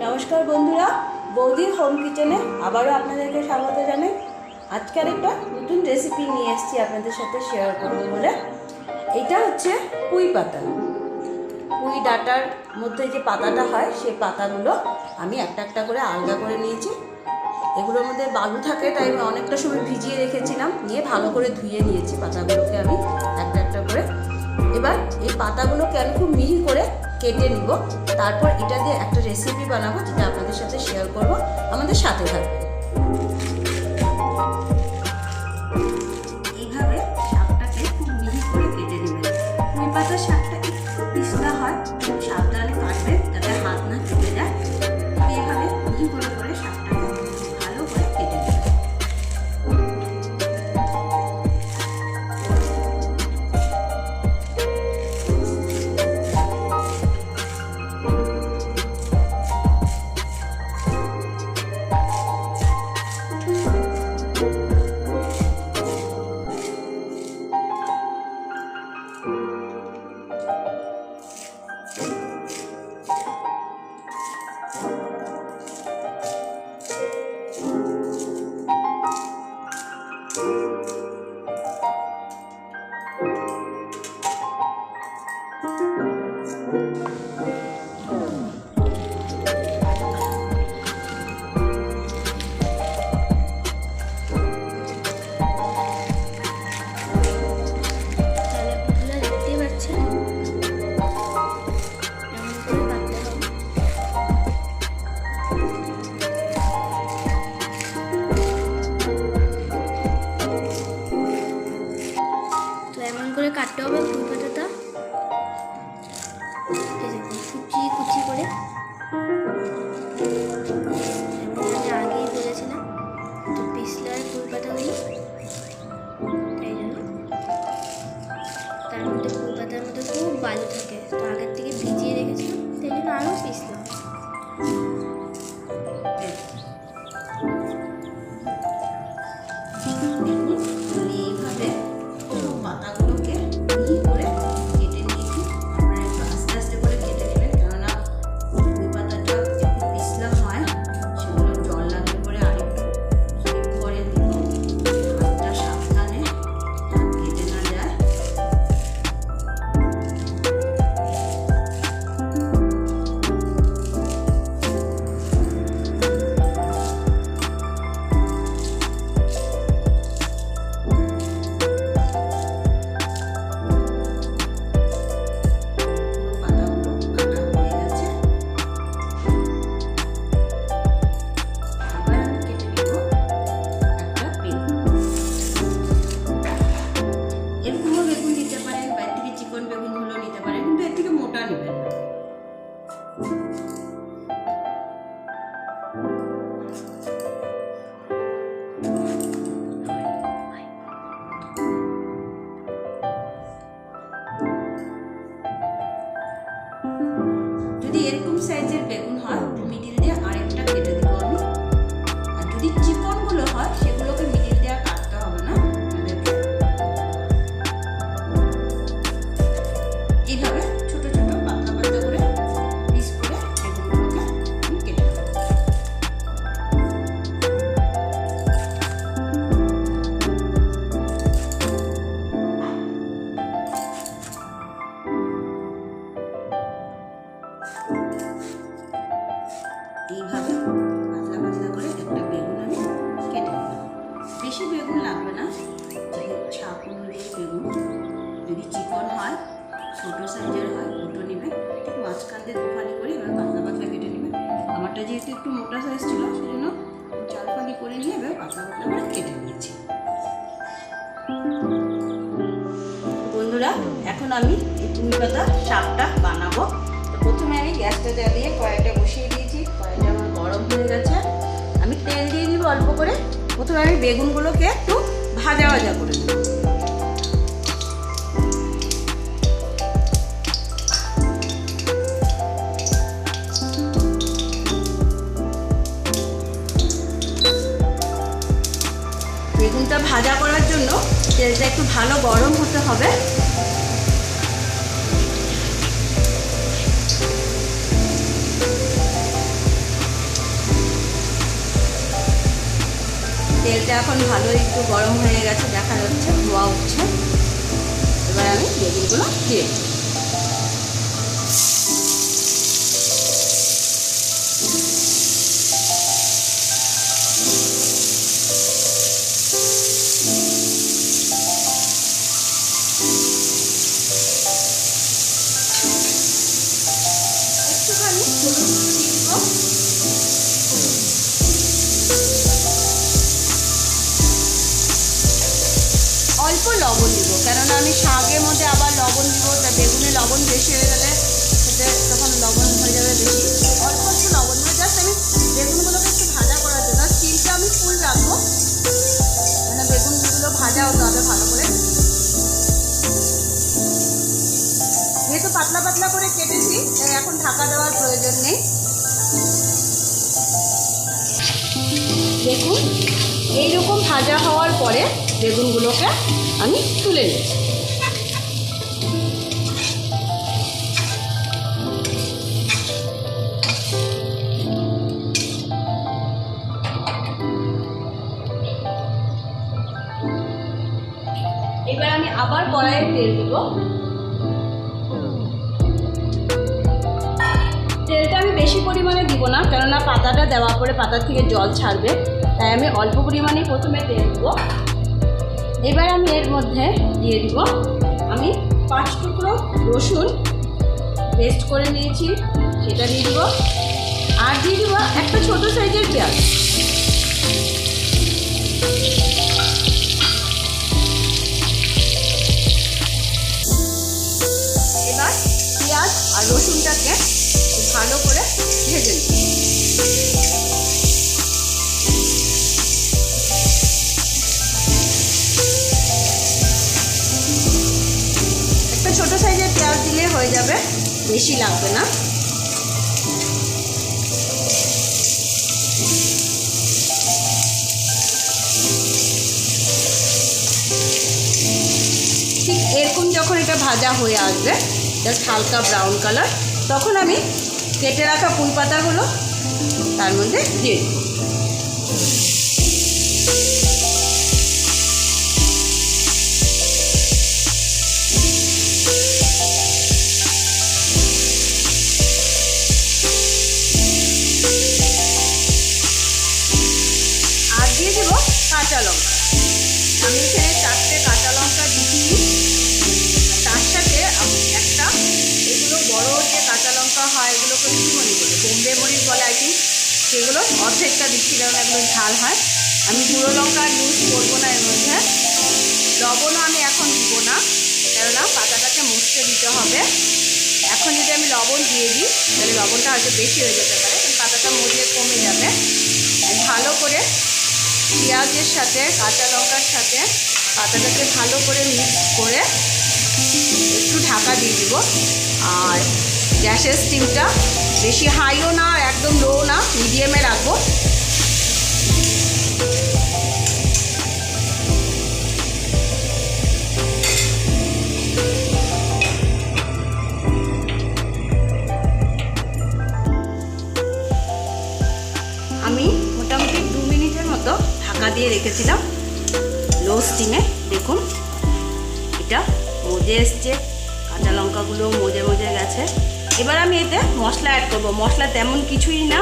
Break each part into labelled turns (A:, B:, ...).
A: নমস্কার বন্ধুরা, বৌদির হোম কিচেনে আবারও আপনাদেরকে স্বাগত জানাই। আজকের একটা নতুন রেসিপি নিয়ে এসেছি আপনাদের সাথে শেয়ার করব বলে। এটা হচ্ছে পুঁই পাতা। পুঁই ডাঁটার মধ্যে যে পাতাটা হয় সেই পাতাগুলো আমি একটা একটা করে আলগা করে নিয়েছি। এগুলোর মধ্যে বালু থাকে, তাই আমি অনেকটা সময় ভিজিয়ে রেখেছিলাম, নিয়ে ভালো করে ধুয়ে নিয়েছি পাতাগুলোকে আমি একটা একটা করে। এবার এই পাতাগুলোকে আমি খুব মিহি করে কেটে নিব, তারপর এটা দিয়ে একটা রেসিপি বানাবো, যেটা আপনাদের সাথে শেয়ার করব। আমাদের সাথে থাকবে। এইভাবে শাকটাকে খুব মিহি করে কেটে নেবেন। পুঁই পাতার শাকটা একটু পিছলা হয়, খুব সাবধানে কাটবেন যাতে হাত না কেটে যায়। এইভাবে মিহি করে করে শাকটাকে ভালো করে কেটে নেবেন।
B: কাটতে হবে পুঁই পাতাটা কুচি কুচি করে। আমি আগেই বলেছিলাম তো পিছলার পুঁই পাতাগুলো, তাই জন্য তার মধ্যে পুঁই পাতার মধ্যে খুব বালু থাকে, তো আগের থেকে ভিজিয়ে রেখেছিলাম, তাই জন্য আরও পিছলাম। যদি এরকম সাইজের বেগুন হয়, মিডিল দিয়ে আরেকটা কেটে দেবো আমি। আর যদি চিকনগুলো হয়, সেগুলোকে মিডিল দিয়ে কাটতে হবে না। এইভাবে ছোট ছোট পাতলা পাতলা করে পিস করে বেগুনগুলোকে আমি কেটে দেবো। এইভাবে পাতলা পাতলা করে একটা বেগুন আমি কেটে নিলাম। বেশি বেগুন লাগবে না, শাক অনুযায়ী বেগুন। যদি চিকন হয়, ছোটো সাইজের হয়, দুটো নেবেন। ঠিক মাঝখান দিয়ে দুফালি করে এবার পাতলা পাতলা কেটে নেবেন। আমারটা যেহেতু একটু মোটা সাইজ ছিল, সেজন্য 4 ফালি করে নিয়ে এবার পাতলা পাতলা করে কেটে নিয়েছি। বন্ধুরা, এখন আমি এই পুঁই পাতা শাকটা বানাবো। প্রথমে আমি গ্যাসটা জ্বালিয়ে কড়াইটা বসিয়ে দিয়েছি। কড়াইটা আমার গরম হয়ে গেছে। আমি তেল দিয়ে দিব অল্প করে। প্রথমে আমি বেগুনগুলোকে একটু ভাজা ভাজা করে নেব। বেগুনটা ভাজা করার জন্য তেলটা একটু ভালো গরম হতে হবে।
A: তেলটা এখন ভালোই একটু গরম হয়ে গেছে, দেখা যাচ্ছে ধোয়া উঠছে। এবার আমি বেগুনগুলো দিয়ে দিই। একটুখানি হলুদ গুঁড়ো দিয়ে দিব। অল্প লবণ দিব, কেননা আমি শাকের মধ্যে আবার লবণ দিব, তা বেগুনে লবণ বেশি হয়ে গেলে সেটা তখন লবণ হয়ে যাবে বেশি। অল্প একটু লবণ দেবো, জাস্ট আমি বেগুনগুলোকে একটু ভাজা করার জন্য। স্টিমটা আমি ফুল রাখবো, মানে বেগুনগুলো ভাজা হতে হবে ভালো করে। যেহেতু পাতলা পাতলা করে কেটেছি, তাই এখন ঢাকা দেওয়ার প্রয়োজন নেই। দেখুন এইরকম ভাজা হওয়ার পরে বেগুনগুলোকে আমি তুলে নিচ্ছি। এবার আমি আবার কড়াইয়ে তেল দেব। তেলটা আমি বেশি পরিমাণে দিব না, কেননা পাতাটা দেওয়ার পরে পাতার থেকে জল ছাড়বে, তাই আমি অল্প পরিমাণে প্রথমে তেল দেবো। এবার আমি এর মধ্যে দিয়ে দিব আমি 5 টুকরো রসুন পেস্ট করে নিয়েছি, সেটা দিয়ে দিব। আর দিয়ে দিব একটা ছোট সাইজের পেঁয়াজ। এবার পেঁয়াজ আর রসুনটাকে ভালো করে ভেজে নিই। একটা ছোট সাইজের পেঁয়াজ দিলে হয়ে যাবে, বেশি লাগবে না। ঠিক এরকম যখন এটা ভাজা হয়ে আসবে, জাস্ট হালকা ব্রাউন কালার, তখন আমি কেটে রাখা পুঁই পাতাগুলো তার মধ্যে দিয়ে দিই। আর দিয়ে দেব কাঁচা লঙ্কা। আমি এখানে 4টে কাঁচা লঙ্কা দিচ্ছি। তার সাথে একটা এগুলো বড় যে কাঁচা লঙ্কা হয়, এগুলোকে কী মনে বলে, বোম্বে মরিচ বলে আই থিঙ্ক, সেগুলো অর্ধেকটা দিচ্ছি, কারণ এগুলো ঝাল হয়। আমি গুঁড়ো লঙ্কা ইউজ করবো না এর মধ্যে। লবণও আমি এখন দিব না, কেননা পাতাটাকে মুছতে দিতে হবে। এখন যদি আমি লবণ দিয়ে দিই তাহলে লবণটা হয়তো বেশি হয়ে যেতে পারে, কারণ পাতাটা মজে কমে যাবে। ভালো করে পেঁয়াজের সাথে কাঁচা লঙ্কার সাথে পাতাটাকে ভালো করে মিক্স করে একটু ঢাকা দিয়ে দিব। আর গ্যাসের স্টিমটা বেশি হাইও না, একদম লো না, মিডিয়ামে রাখবো। আমি মোটামুটি 2 মিনিটের মতো ঢাকা দিয়ে রেখেছিলাম লো স্টিমে। দেখুন এটা মজে এসছে, কাঁচা লঙ্কাগুলো মজে মজে গেছে। এবার আমি এতে মশলা অ্যাড করবো। মশলা তেমন কিছুই না,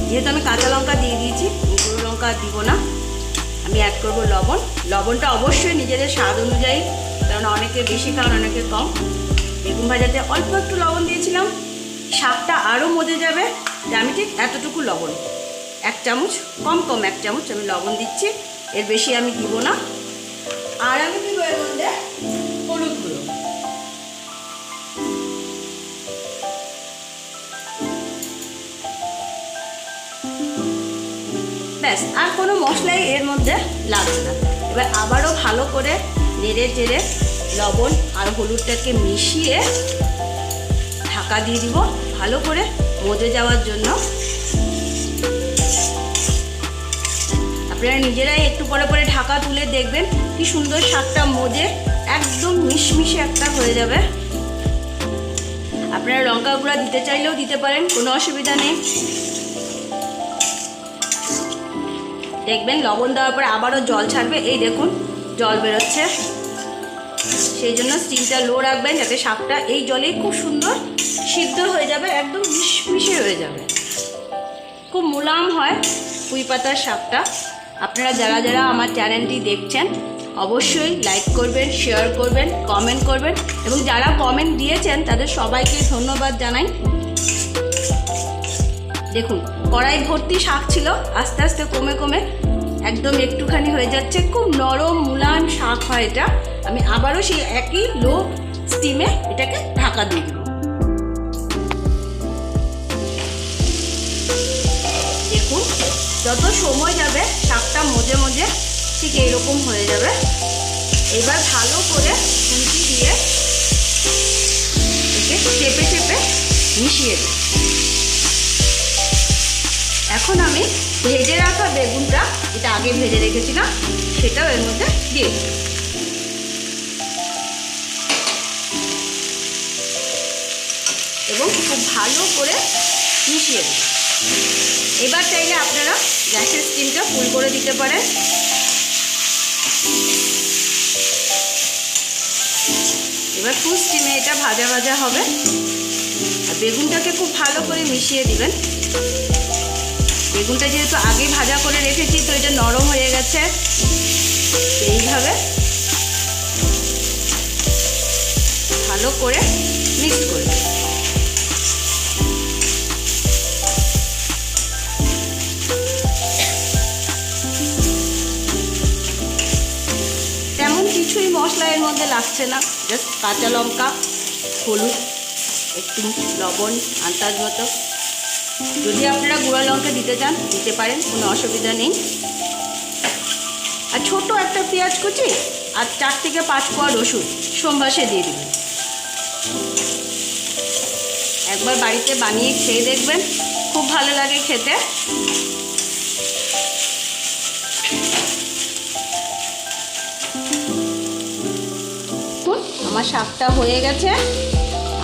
A: যেহেতু আমি কাঁচা লঙ্কা দিয়ে দিয়েছি, গুঁড়ো লঙ্কা দিব না। আমি অ্যাড করবো লবণ। লবণটা অবশ্যই নিজেদের স্বাদ অনুযায়ী, কারণ অনেকে বেশি খান অনেকে কম। বেগুন ভাজাতে অল্প একটু লবণ দিয়েছিলাম, শাকটা আরও মজে যাবে। আমি ঠিক এতটুকু লবণ, 1 চামচ, কম 1 চামচ আমি লবণ দিচ্ছি, এর বেশি আমি দিব না। আর আমি দিব এর মধ্যে হলুদ গুঁড়ো। ব্যাস, আর কোনো মশলাই এর মধ্যে লাগবে না। এবার আবারও ভালো করে নেড়ে চেড়ে লবণ আর হলুদটাকে মিশিয়ে ঢাকা দিয়ে দিব ভালো করে মজে যাওয়ার জন্য। আপনারা নিজেরাই একটু পরে পরে ঢাকা তুলে দেখবেন কি সুন্দর শাকটা মজে একদম মিশমিশে একটা হয়ে যাবে। আপনারা লঙ্কা গুঁড়া দিতে চাইলেও দিতে পারেন, কোনো অসুবিধা নেই। দেখবেন লবণ দেওয়ার পরে আবারও জল ছাড়বে, এই দেখুন জল বেরোচ্ছে। সেই জন্য স্টিমটা লো রাখবেন যাতে শাকটা এই জলেই খুব সুন্দর সিদ্ধ হয়ে যাবে, একদম মিশমিশে হয়ে যাবে, খুব মুলায়ম হয় পুঁই পাতার শাকটা। আপনারা যারা যারা আমার চ্যানেলটি দেখছেন অবশ্যই লাইক করবেন, শেয়ার করবেন, কমেন্ট করবেন, এবং যারা কমেন্ট দিয়েছেন তাদের সবাইকে ধন্যবাদ জানাই। দেখুন কড়াই ভর্তি শাক ছিল, আস্তে আস্তে কমে কমে একদম একটুখানি হয়ে যাচ্ছে, খুব নরম মুলায়ম শাক হয় এটা। আমি আবারও সেই একই লো স্টিমে এটাকে ঢাকা দিয়ে দেব। দেখুন যত সময় যাবে শাকটা মজে মজে ঠিক এইরকম হয়ে যাবে। এবার ভালো করে খুন্তি দিয়ে একে চেপে চেপে মিশিয়ে দিই। এখন আমি ভেজে রাখা বেগুনটা, যেটা আগে ভেজে রেখেছিলাম, সেটাও এর মধ্যে দিয়ে দিই। এবং খুব ভালো করে মিশিয়ে দিই। এবার চাইলে আপনারা গ্যাসের স্টিমটা ফুল করে দিতে পারেন। এবার ফুল স্টিমে এটা ভাজা ভাজা হবে। আর বেগুনটাকে খুব ভালো করে মিশিয়ে দিবেন। বেগুনটা যেহেতু আগে ভাজা করে রেখেছি তো এটা নরম হয়ে গেছে। এইভাবে ভালো করে মিক্স করে তেমন কিছুই মশলা এর মধ্যে লাগছে না, জাস্ট কাঁচা লঙ্কা, হলুদ, একটু লবণ আন্দাজ মতো। যদি আপনারা গুঁড়া লঙ্কা দিতে চান দিতে পারেন, কোনো অসুবিধা নেই। আর ছোট একটা পেঁয়াজ কুচি আর 4 থেকে 5 কোয়া রসুন সম্বাসে দিয়ে দেবেন। একবার বাড়িতে বানিয়ে খেয়ে দেখবেন, খুব ভালো লাগে খেতে। আমার শাকটা হয়ে গেছে,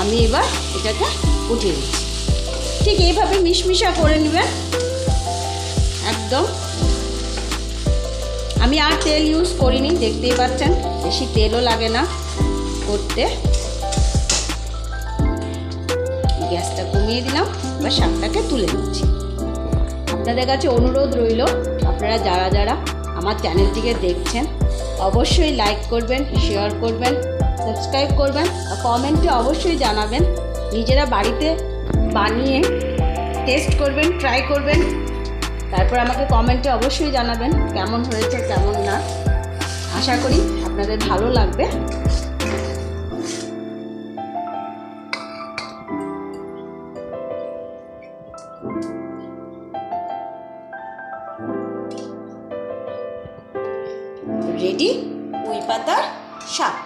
A: আমি এবার এটাকে উঠিয়ে দিচ্ছি। ঠিক এইভাবে মিশমিশা করে নেবেন একদম। আমি আর তেল ইউজ করিনি, দেখতেই পাচ্ছেন, বেশি তেলও লাগে না করতে। গ্যাসটা কমিয়ে দিলাম, এবার শাকটাকে তুলে নিচ্ছি। আপনাদের কাছে অনুরোধ রইল, আপনারা যারা যারা আমার চ্যানেলটিকে দেখছেন অবশ্যই লাইক করবেন, শেয়ার করবেন, সাবস্ক্রাইব করবেন, আর কমেন্টে অবশ্যই জানাবেন। নিজেরা বাড়িতে বানিয়ে টেস্ট করবেন, ট্রাই করবেন, তারপর আমাকে কমেন্টে অবশ্যই জানাবেন কেমন হয়েছে কেমন না। আশা করি আপনাদের ভালো লাগবে। রেডি পুঁই পাতার শাক।